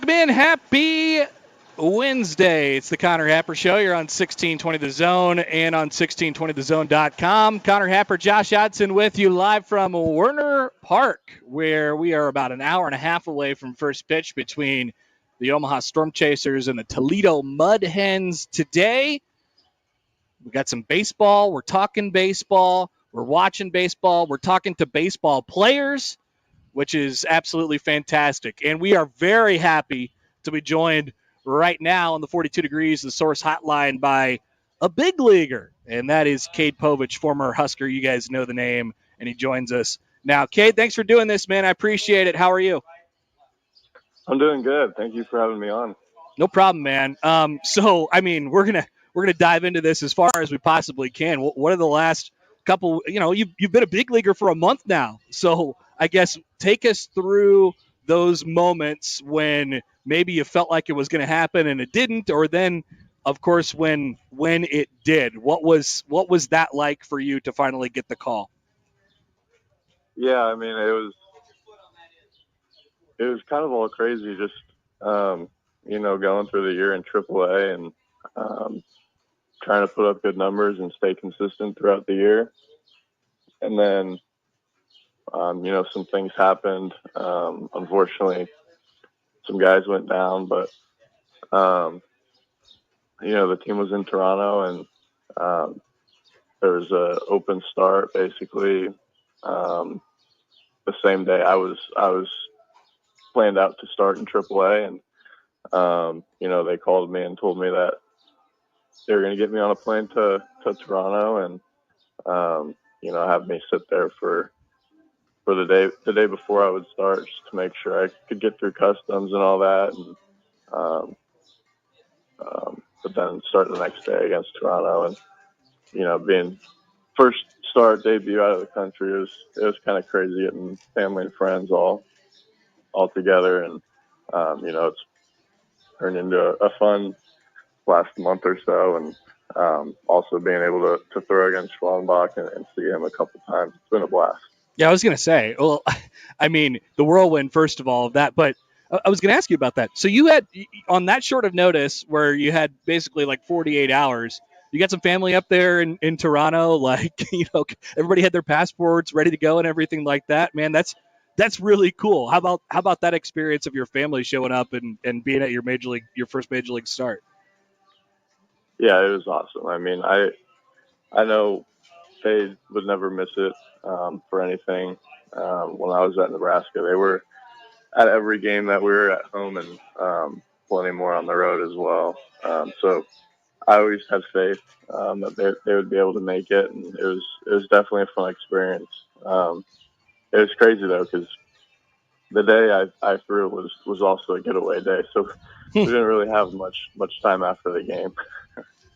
in. Happy Wednesday. It's the Connor Happer Show. You're on 1620 The Zone and on 1620thezone.com. Connor Happer, Josh Odson with you live from Werner Park, where we are about an hour and a half away from first pitch between the Omaha Storm Chasers and the Toledo Mud Hens today. We got some baseball. We're talking baseball. We're watching baseball. We're talking to baseball players, which is absolutely fantastic. And we are very happy to be joined right now on the 42 Degrees, the Source Hotline, by a big leaguer, and that is Cade Povich, former Husker. You guys know the name, and he joins us now. Cade, thanks for doing this, man. I appreciate it. How are you? I'm doing good. Thank you for having me on. No problem, man. We're gonna dive into this as far as we possibly can. What are the last couple? You've been a big leaguer for a month now, so I guess take us through those moments when maybe you felt like it was going to happen and it didn't, or then, of course, when it did. What was that like for you to finally get the call? Yeah, I mean, it was kind of all crazy, just going through the year in AAA and trying to put up good numbers and stay consistent throughout the year. And then, some things happened. Unfortunately, some guys went down, but the team was in Toronto, and there was an open start basically. The same day I was planned out to start in AAA, and they called me and told me that they were going to get me on a plane to Toronto, and have me sit there for the day before I would start, just to make sure I could get through customs and all that, and but then start the next day against Toronto, and being first start debut out of the country, it was kind of crazy, getting family and friends all together, and it's turned into a fun last month or so, and also being able to throw against Schwellenbach and see him a couple times. It's been a blast. Yeah, I was going to say, well, I mean, the whirlwind, first of all, of that, but I was going to ask you about that. So you had, on that short of notice, where you had basically like 48 hours, you got some family up there in Toronto, like, everybody had their passports ready to go and everything like that. Man, that's really cool. How about that experience of your family showing up and being at your first major league start? Yeah, it was awesome. I mean, I know Cade would never miss it for anything. When I was at Nebraska, they were at every game that we were at home, and plenty more on the road as well. So I always had faith that they would be able to make it, and it was definitely a fun experience. It was crazy though, because the day I threw was also a getaway day, so we didn't really have much time after the game.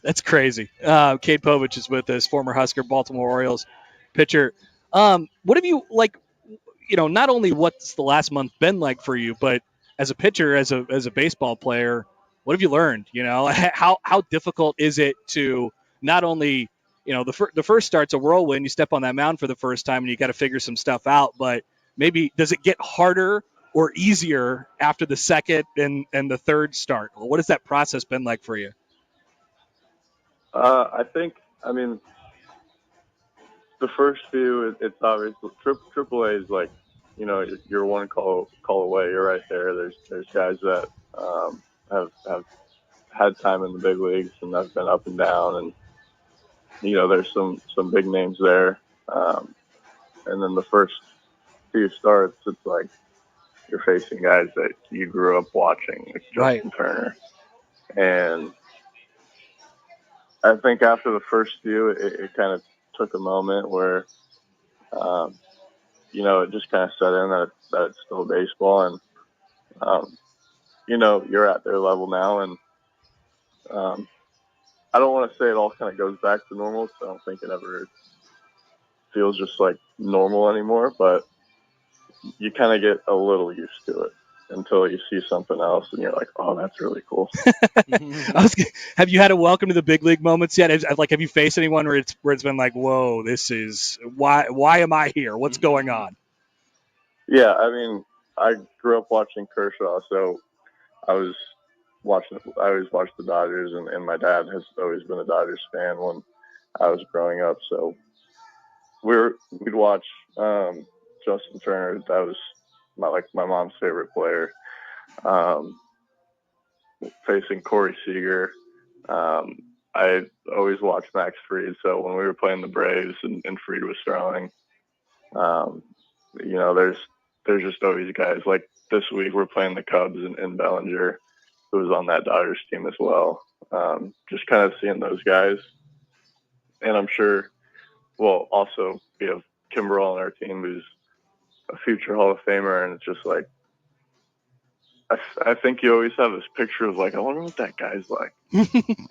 That's crazy. Cade Povich is with us, former Husker, Baltimore Orioles pitcher. What have you like? Not only what's the last month been like for you, but as a pitcher, as a baseball player, what have you learned? How difficult is it to not only the first start's a whirlwind. You step on that mound for the first time and you got to figure some stuff out. But maybe does it get harder or easier after the second and the third start? What has that process been like for you? I think, I mean, the first few, it's obvious. AAA is like, you're one call away. You're right there. There's guys that have had time in the big leagues and have been up and down, and there's some big names there. And then the first few starts, it's like you're facing guys that you grew up watching, like Justin Turner. And I think after the first few, it kind of took a moment where, it just kind of set in that it's still baseball, and you're at their level now, and I don't want to say it all kind of goes back to normal, because I don't think it ever feels just like normal anymore, but you kind of get a little used to it until you see something else and you're like, oh, that's really cool. Have you had a welcome to the big league moments yet? Have you faced anyone where it's been like, whoa, this is why am I here? What's going on? Yeah, I mean, I grew up watching Kershaw, so I always watched the Dodgers, and my dad has always been a Dodgers fan when I was growing up. So we'd watch Justin Turner. That was my mom's favorite player. Facing Corey Seager. I always watched Max Fried. So when we were playing the Braves and Fried was throwing, there's just always guys. Like this week we're playing the Cubs and Bellinger, who was on that Dodgers team as well. Just kind of seeing those guys. And I'm sure, well, also we have Kimbrel on our team who's a future Hall of Famer. And it's just like, I think you always have this picture of like, I wonder what that guy's like.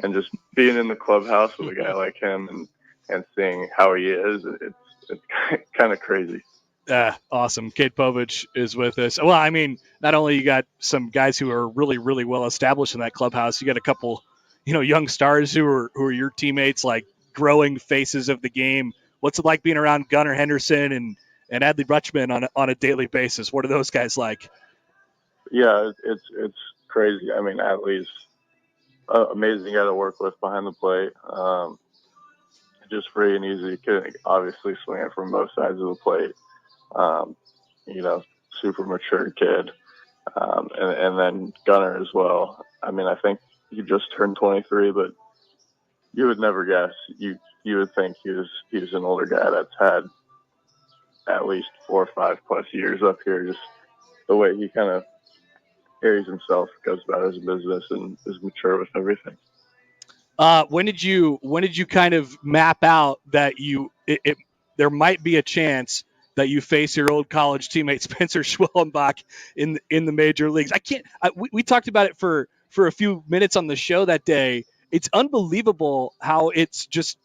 And just being in the clubhouse with a guy like him and seeing how he is, it's kind of crazy. Awesome. Cade Povich is with us. Well, I mean, not only you got some guys who are really, really well established in that clubhouse, you got a couple, young stars who are your teammates, like growing faces of the game. What's it like being around Gunnar Henderson and Adley Rutschman on a daily basis? What are those guys like? Yeah, it's crazy. I mean, Adley's amazing guy to work with behind the plate. Just free and easy. Could obviously swing it from both sides of the plate. Super mature kid. And then Gunnar as well. I mean, I think he just turned 23, but you would never guess. You would think he was an older guy that's had at least 4 or 5 plus years up here. Just the way he kind of carries himself, goes about his business, and is mature with everything. When did you kind of map out that there might be a chance that you face your old college teammate Spencer Schwellenbach in the major leagues? We talked about it for a few minutes on the show that day. It's unbelievable how it's just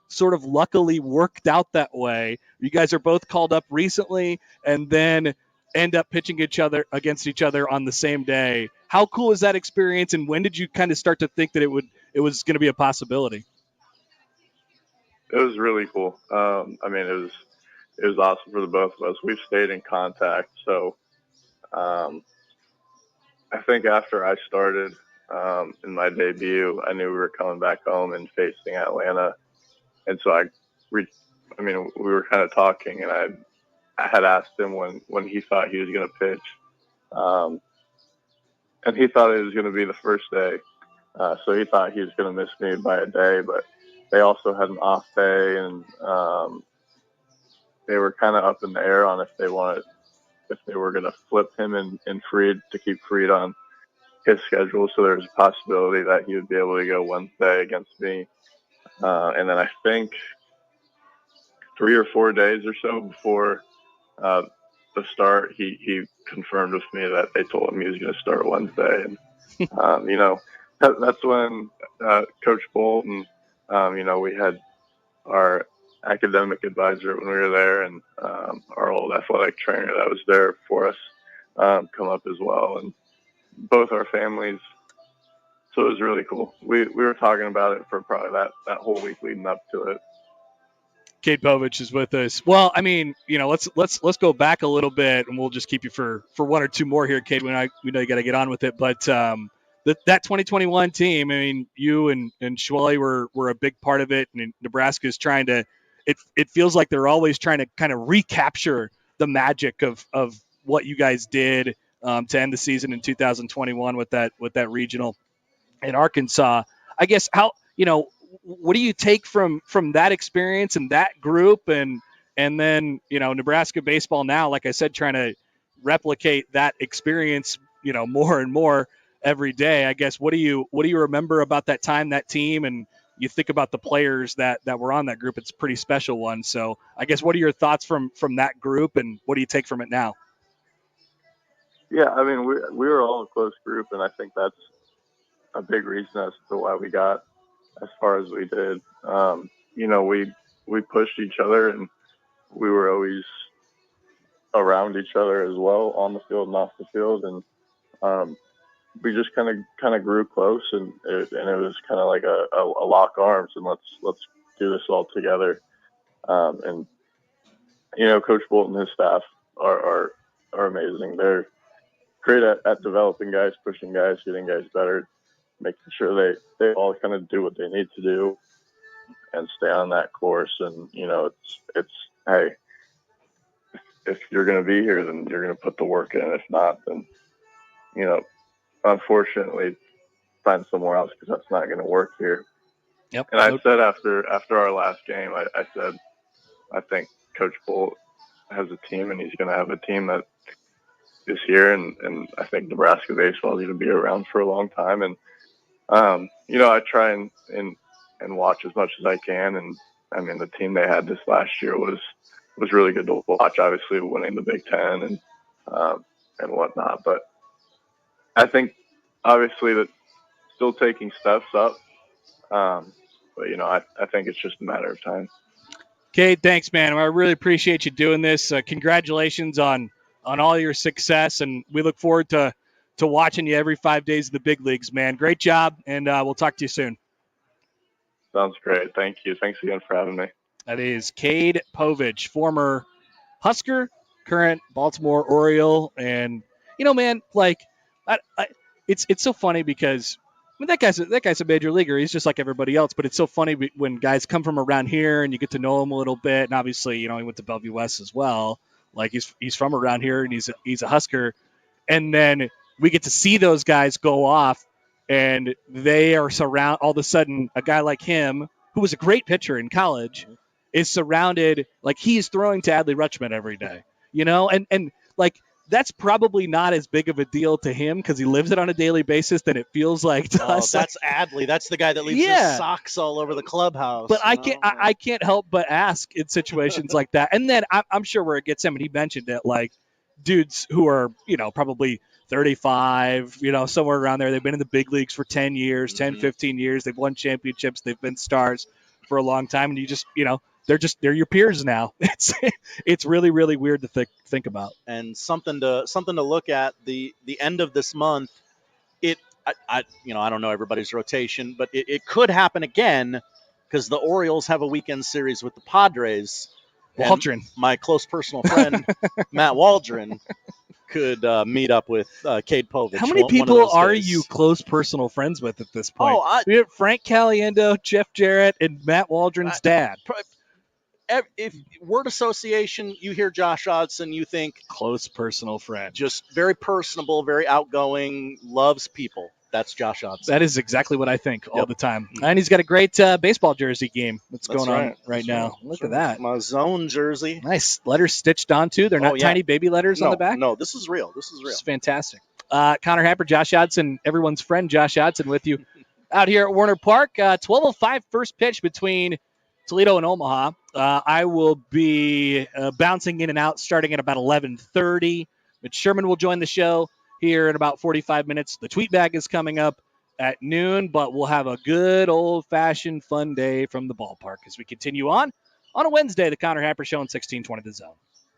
sort of luckily worked out that way. You guys are both called up recently, and then end up pitching against each other on the same day. How cool is that experience? And when did you kind of start to think that it was going to be a possibility? It was really cool. I mean, it was awesome for the both of us. We've stayed in contact. So I think after I started in my debut, I knew we were coming back home and facing Atlanta. And so we were kind of talking, and I had asked him when he thought he was going to pitch. And he thought it was going to be the first day. So he thought he was going to miss me by a day, but they also had an off day, and they were kind of up in the air on if they were going to flip him and Fried to keep Fried on his schedule. So there was a possibility that he would be able to go Wednesday against me. And then I think 3 or 4 days or so before the start, he confirmed with me that they told him he was going to start Wednesday. And, that's when Coach Bolt and, we had our academic advisor when we were there, and our old athletic trainer that was there for us come up as well, and both our families. So it was really cool. We were talking about it for probably that whole week leading up to it. Cade Povich is with us. Well, I mean, let's go back a little bit, and we'll just keep you for 1 or 2 more here, Cade. We know you got to get on with it, but that 2021 team. I mean, you and Schwelle were a big part of it, and Nebraska's trying to. It feels like they're always trying to kind of recapture the magic of what you guys did to end the season in 2021 with that regional in Arkansas. I guess what do you take from that experience and that group, and then Nebraska baseball now, like I said, trying to replicate that experience more and more every day. I guess what do you remember about that time, that team, and you think about the players that were on that group? It's a pretty special one. So I guess what are your thoughts from that group, and what do you take from it now? Yeah, I mean, we were all a close group, and I think that's a big reason as to why we got as far as we did. We pushed each other, and we were always around each other as well, on the field and off the field, and we just kind of grew close, and it was kind of like a lock arms, and let's do this all together. And Coach Bolt and his staff are amazing. great at developing guys, pushing guys, getting guys better, making sure they all kind of do what they need to do and stay on that course. And, it's hey, if you're going to be here, then you're going to put the work in. If not, then, unfortunately, find somewhere else because that's not going to work here. Yep. And I said after our last game, I said, I think Coach Bolt has a team, and he's going to have a team that is here, and I think Nebraska baseball is going to be around for a long time. And I try and watch as much as I can. And I mean, the team they had this last year was really good to watch. Obviously, winning the Big Ten and whatnot. But I think obviously that still taking steps up. But I think it's just a matter of time. Cade, thanks, man. I really appreciate you doing this. Congratulations on all your success, and we look forward to watching you every 5 days of the big leagues, man. Great job, and we'll talk to you soon. Sounds great. Thank you. Thanks again for having me. That is Cade Povich, former Husker, current Baltimore Oriole, and man, it's so funny because that guy's a major leaguer. He's just like everybody else, but it's so funny when guys come from around here and you get to know him a little bit. And obviously, he went to Bellevue West as well. Like he's from around here and he's a Husker. And then we get to see those guys go off, and they are all of a sudden, a guy like him, who was a great pitcher in college, is surrounded, like he's throwing to Adley Rutschman every day, and like that's probably not as big of a deal to him because he lives it on a daily basis than it feels like to us. That's Adley. That's the guy that leaves his socks all over the clubhouse. But I can't help but ask in situations like that. And then I'm sure where it gets him, and he mentioned it, like dudes who are, probably 35, somewhere around there. They've been in the big leagues for 10 years, 10, 15 years. They've won championships. They've been stars for a long time. And you just, they're your peers now. It's really, really weird to think about. And something to look at the end of this month. I don't know everybody's rotation, but it could happen again because the Orioles have a weekend series with the Padres. Waldron, my close personal friend Matt Waldron, could meet up with Cade Povich. How many people are you close personal friends with at this point? We have Frank Caliendo, Jeff Jarrett, and Matt Waldron's dad. If word association, you hear Josh Hodgson, you think close personal friend. Just very personable, very outgoing, loves people. That's Josh Hodgson. That is exactly what I think all the time. And he's got a great baseball jersey game that's going on right now. Look at that. My zone jersey. Nice. Letters stitched onto. They're not tiny baby letters on the back. No, this is real. It's fantastic. Connor Happer, Josh Hodgson, everyone's friend Josh Hodgson with you out here at Warner Park. 12:05 first pitch between Toledo and Omaha. I will be bouncing in and out starting at about 11:30. Mitch Sherman will join the show here in about 45 minutes. The tweet bag is coming up at noon, but we'll have a good old-fashioned fun day from the ballpark as we continue on a Wednesday, the Connor Happer Show on 1620 The Zone.